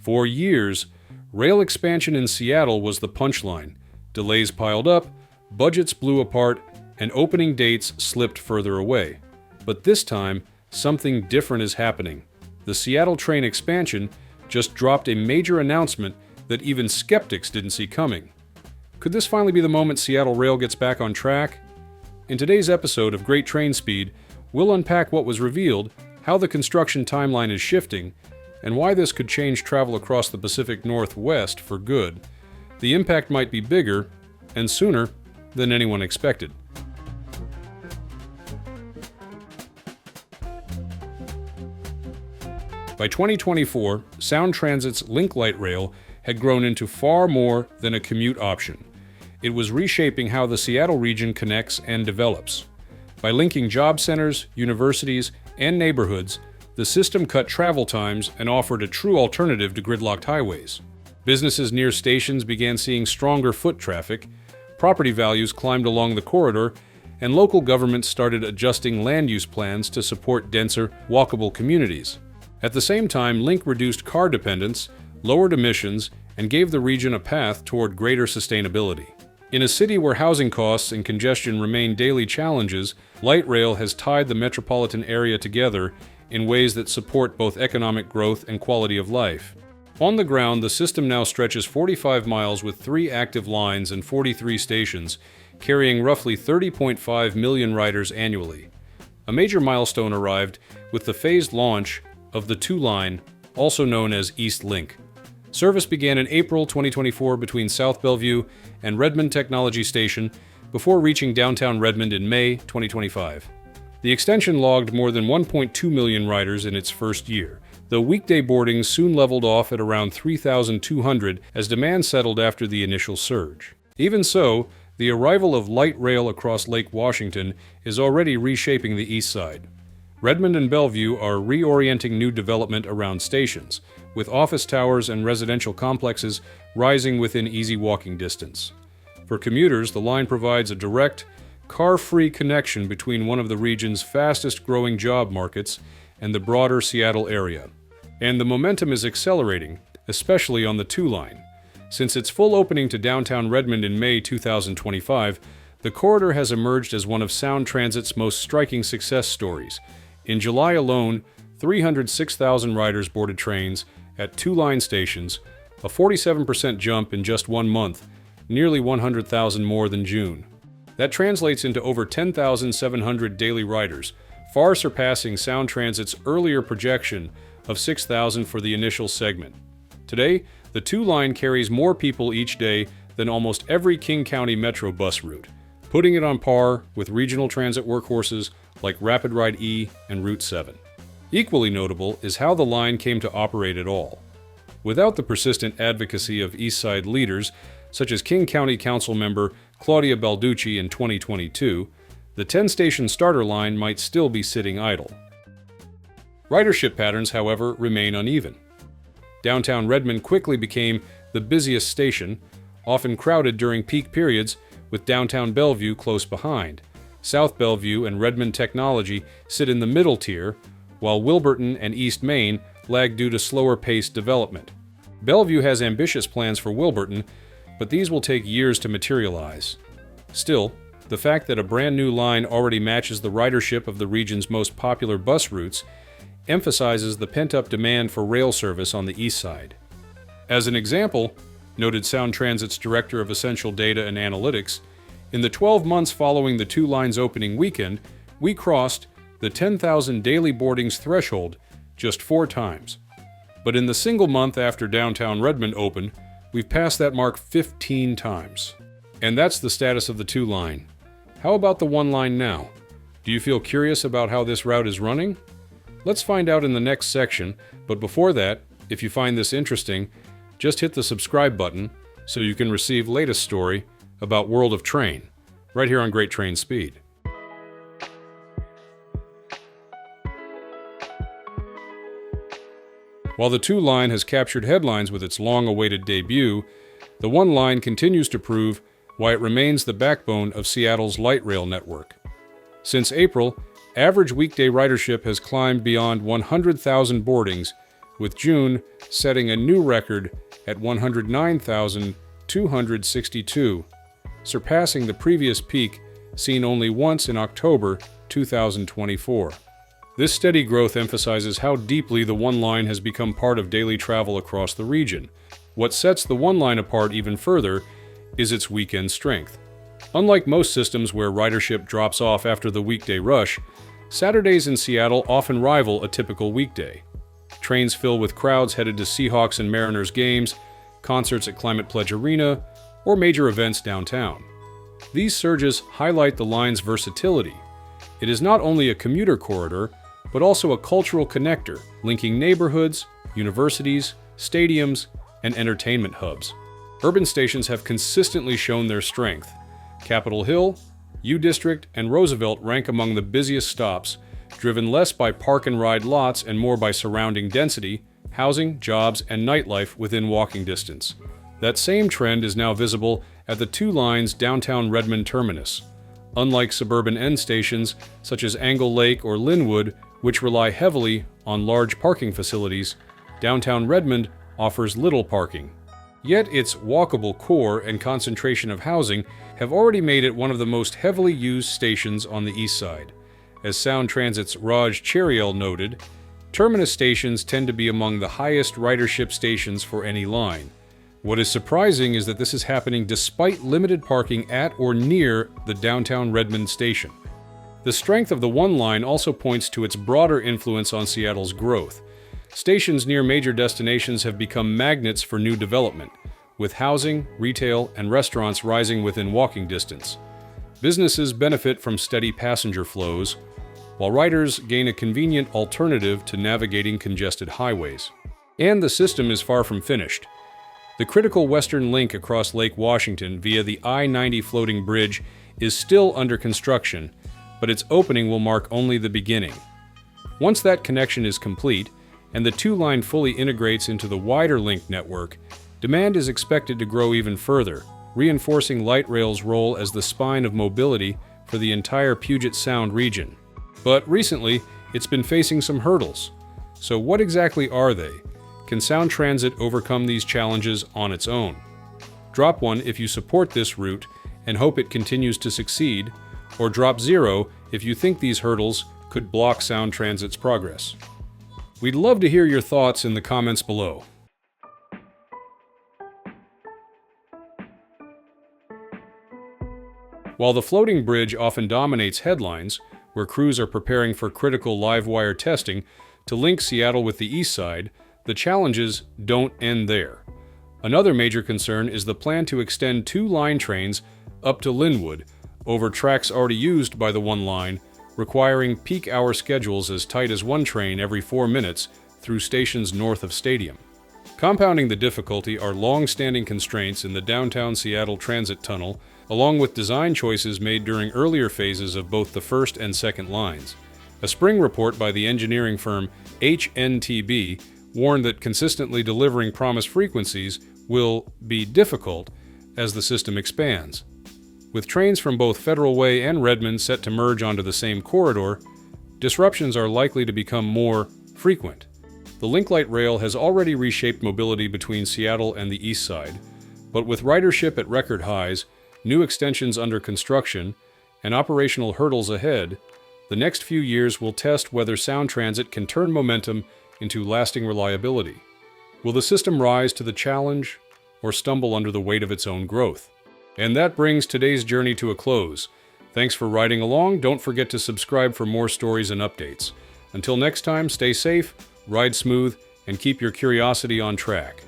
For years, rail expansion in Seattle was the punchline. Delays piled up, budgets blew apart, and opening dates slipped further away. But this time, something different is happening. The Seattle train expansion just dropped a major announcement that even skeptics didn't see coming. Could this finally be the moment Seattle Rail gets back on track? In today's episode of Great Trainspeed, we'll unpack what was revealed, how the construction timeline is shifting, and why this could change travel across the Pacific Northwest for good. The impact might be bigger, and sooner, than anyone expected. By 2024, Sound Transit's Link Light Rail had grown into far more than a commute option. It was reshaping how the Seattle region connects and develops. By linking job centers, universities, and neighborhoods, the system cut travel times and offered a true alternative to gridlocked highways. Businesses near stations began seeing stronger foot traffic, property values climbed along the corridor, and local governments started adjusting land use plans to support denser, walkable communities. At the same time, Link reduced car dependence, lowered emissions, and gave the region a path toward greater sustainability. In a city where housing costs and congestion remain daily challenges, light rail has tied the metropolitan area together in ways that support both economic growth and quality of life. On the ground, the system now stretches 45 miles with 3 active lines and 43 stations, carrying roughly 30.5 million riders annually. A major milestone arrived with the phased launch of the 2 line, also known as East Link. Service began in April 2024 between South Bellevue and Redmond Technology Station before reaching downtown Redmond in May 2025. The extension logged more than 1.2 million riders in its first year, though weekday boardings soon leveled off at around 3,200 as demand settled after the initial surge. Even so, the arrival of light rail across Lake Washington is already reshaping the east side. Redmond and Bellevue are reorienting new development around stations, with office towers and residential complexes rising within easy walking distance. For commuters, the line provides a direct, car-free connection between one of the region's fastest-growing job markets and the broader Seattle area. And the momentum is accelerating, especially on the 2 line. Since its full opening to downtown Redmond in May 2025, the corridor has emerged as one of Sound Transit's most striking success stories. In July alone, 306,000 riders boarded trains at 2 line stations, a 47% jump in just 1 month, nearly 100,000 more than June. That translates into over 10,700 daily riders, far surpassing Sound Transit's earlier projection of 6,000 for the initial segment. Today, the 2 line carries more people each day than almost every King County Metro bus route, putting it on par with regional transit workhorses like RapidRide E and Route 7. Equally notable is how the line came to operate at all. Without the persistent advocacy of East Side leaders, such as King County Council member Claudia Balducci in 2022, the 10-station starter line might still be sitting idle. Ridership patterns, however, remain uneven. Downtown Redmond quickly became the busiest station, often crowded during peak periods, with downtown Bellevue close behind. South Bellevue and Redmond Technology sit in the middle tier, while Wilburton and East Main lag due to slower-paced development. Bellevue has ambitious plans for Wilburton, but these will take years to materialize. Still, the fact that a brand new line already matches the ridership of the region's most popular bus routes emphasizes the pent-up demand for rail service on the east side. As an example, noted Sound Transit's Director of Essential Data and Analytics, in the 12 months following the 2 lines opening weekend, we crossed the 10,000 daily boardings threshold just 4 times. But in the single month after downtown Redmond opened, we've passed that mark 15 times. And that's the status of the 2 line. How about the 1 line now? Do you feel curious about how this route is running? Let's find out in the next section, but before that, if you find this interesting, just hit the subscribe button so you can receive latest story about World of Train, right here on Great Trainspeed. While the 2 line has captured headlines with its long-awaited debut, the 1 line continues to prove why it remains the backbone of Seattle's light rail network. Since April, average weekday ridership has climbed beyond 100,000 boardings, with June setting a new record at 109,262, surpassing the previous peak seen only once in October 2024. This steady growth emphasizes how deeply the One Line has become part of daily travel across the region. What sets the One Line apart even further is its weekend strength. Unlike most systems where ridership drops off after the weekday rush, Saturdays in Seattle often rival a typical weekday. Trains fill with crowds headed to Seahawks and Mariners games, concerts at Climate Pledge Arena, or major events downtown. These surges highlight the line's versatility. It is not only a commuter corridor, but also a cultural connector, linking neighborhoods, universities, stadiums, and entertainment hubs. Urban stations have consistently shown their strength. Capitol Hill, U-District, and Roosevelt rank among the busiest stops, driven less by park-and-ride lots and more by surrounding density, housing, jobs, and nightlife within walking distance. That same trend is now visible at the two lines' downtown Redmond terminus. Unlike suburban end stations such as Angle Lake or Linwood, which rely heavily on large parking facilities, downtown Redmond offers little parking. Yet its walkable core and concentration of housing have already made it one of the most heavily used stations on the east side. As Sound Transit's Raj Cheriel noted, terminus stations tend to be among the highest ridership stations for any line. What is surprising is that this is happening despite limited parking at or near the downtown Redmond station. The strength of the One Line also points to its broader influence on Seattle's growth. Stations near major destinations have become magnets for new development, with housing, retail, and restaurants rising within walking distance. Businesses benefit from steady passenger flows, while riders gain a convenient alternative to navigating congested highways. And the system is far from finished. The critical western link across Lake Washington via the I-90 floating bridge is still under construction, but its opening will mark only the beginning. Once that connection is complete, and the two-line fully integrates into the wider link network, demand is expected to grow even further, reinforcing light rail's role as the spine of mobility for the entire Puget Sound region. But recently, it's been facing some hurdles. So what exactly are they? Can Sound Transit overcome these challenges on its own? Drop one if you support this route and hope it continues to succeed, or drop 0 if you think these hurdles could block Sound Transit's progress. We'd love to hear your thoughts in the comments below. While the floating bridge often dominates headlines, where crews are preparing for critical live-wire testing to link Seattle with the east side, the challenges don't end there. Another major concern is the plan to extend two line trains up to Linwood, over tracks already used by the One Line, requiring peak hour schedules as tight as one train every 4 minutes through stations north of Stadium. Compounding the difficulty are long-standing constraints in the downtown Seattle Transit Tunnel, along with design choices made during earlier phases of both the first and second lines. A spring report by the engineering firm HNTB warned that consistently delivering promised frequencies will be difficult as the system expands. With trains from both Federal Way and Redmond set to merge onto the same corridor, disruptions are likely to become more frequent. The Link Light Rail has already reshaped mobility between Seattle and the east side, but with ridership at record highs, new extensions under construction, and operational hurdles ahead, the next few years will test whether Sound Transit can turn momentum into lasting reliability. Will the system rise to the challenge or stumble under the weight of its own growth? And that brings today's journey to a close. Thanks for riding along. Don't forget to subscribe for more stories and updates. Until next time, stay safe, ride smooth, and keep your curiosity on track.